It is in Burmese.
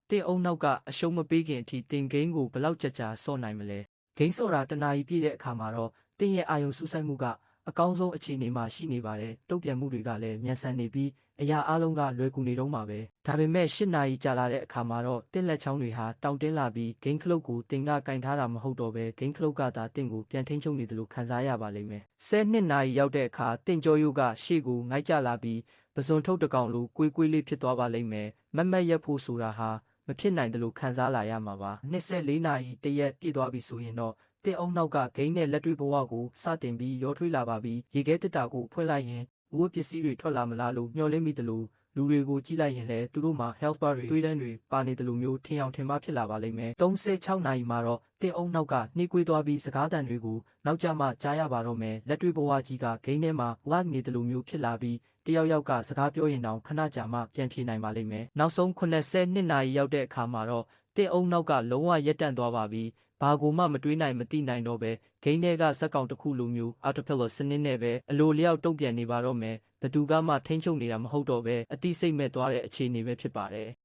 တင်အုံနောက်က အရှုံးမပေးခင်အထိတင်ဂိမ်းကိုဘလောက်ကြာဆော့နိုင်မလဲဂိမ်းဆော့တာတနာရီပြည့်တဲ့အခါမှာတော့တင်ရဲ့အာယုံစူးစိုက်မှုကအကောင်းဆုံးအခြေအနေမှာရှိနေပါတယ်တုံ့ပြန်မှုတွေကလည်းမြန်ဆန်နေပြီးအရာအလုံးကလွယ်ကူနေတော့မှာပဲဒါပေမဲ့၈နာရီကြာလာတဲ့အခါမှာတော့တင်လက်ချောင်းတွေဟာတောင့်တင်းလာပြီးဂိမ်းခလုတ်ကိုတင်ကကင်ထားတာမဟုတ်တော့ပဲဂိမ်းခလုတ်ကသာတင်ကိုပြန်ထိန်းချုပ်နေတယ်လို့ခံစားရပါလိမ့်မယ်12နာရီရောက်တဲ့အခါတင်ကျော်ယုကရှေ့ကိုငိုက်ကြလာပြီးပစွန်ထုတ်တကောင်လိုကွေးကွေးလေးဖြစ်သွားပါလိမ့်မယ်မတ်မတ်ရက်ဖို့ဆိုတာဟာမဖြစ်နိုင်တယ်လို့ခံစားလာရမှာပါ24နာရီတရက်ပြည့်သွားပြီဆိုရင်တော့တင်အုံနောက်ကဂိမ်းနဲ့လက်တွေ့ဘဝကိုစတင်ပြီးရောထွေးလာပါပြီရေခဲတစ်တာကိုဖွင့်လိုက်ရင်ဝတ်ပစ္စည်းတွေထွက်လာမလားလို့မျှော်လင့်မိတယ်လို့လူတွေကိုကြည့်လိုက်ရင်လည်းသူတို့မှာ health bar တွေတွေးတန်းတွေပါနေတယ်လို့မျိုးထင်အောင်ထင်မှားဖြစ်လာပါလိမ့်မယ်36နာရီမှာတော့တင်အုံနောက်ကနှေးကွေးသွားပြီးစကားတန်တွေကိုနောက်ကျမှကြားရပါတော့မယ်လက်တွေ့ဘဝကြီးကဂိမ်းထဲမှာ live နေတယ်လို့မျိုးဖြစ်လာပြီးတယောက်ယောက်ကစကားပြောရင်တောင်ခဏကြာမှပြန်ဖြေနိုင်ပါလိမ့်မယ်နောက်ဆုံး82နာရီရောက်တဲ့အခါမှာတော့တင်အုံနောက်ကလုံးဝရက်တန့်သွားပါပြီဘာကိုမှမတွေးနိုင်မသိနိုင်တော့ပဲဂိမ်းထဲကဇက်ကောင်တစ်ခုလိုမျိုး autopilot စနစ်နဲ့ပဲအလိုလျောက်တုံ့ပြန်နေပါတော့မယ်ဘသူကမှထိန်းချုပ်နေတာမဟုတ်တော့ပဲအတိစိတ်မဲ့သွားတဲ့အခြေအနေပဲဖြစ်ပါတယ်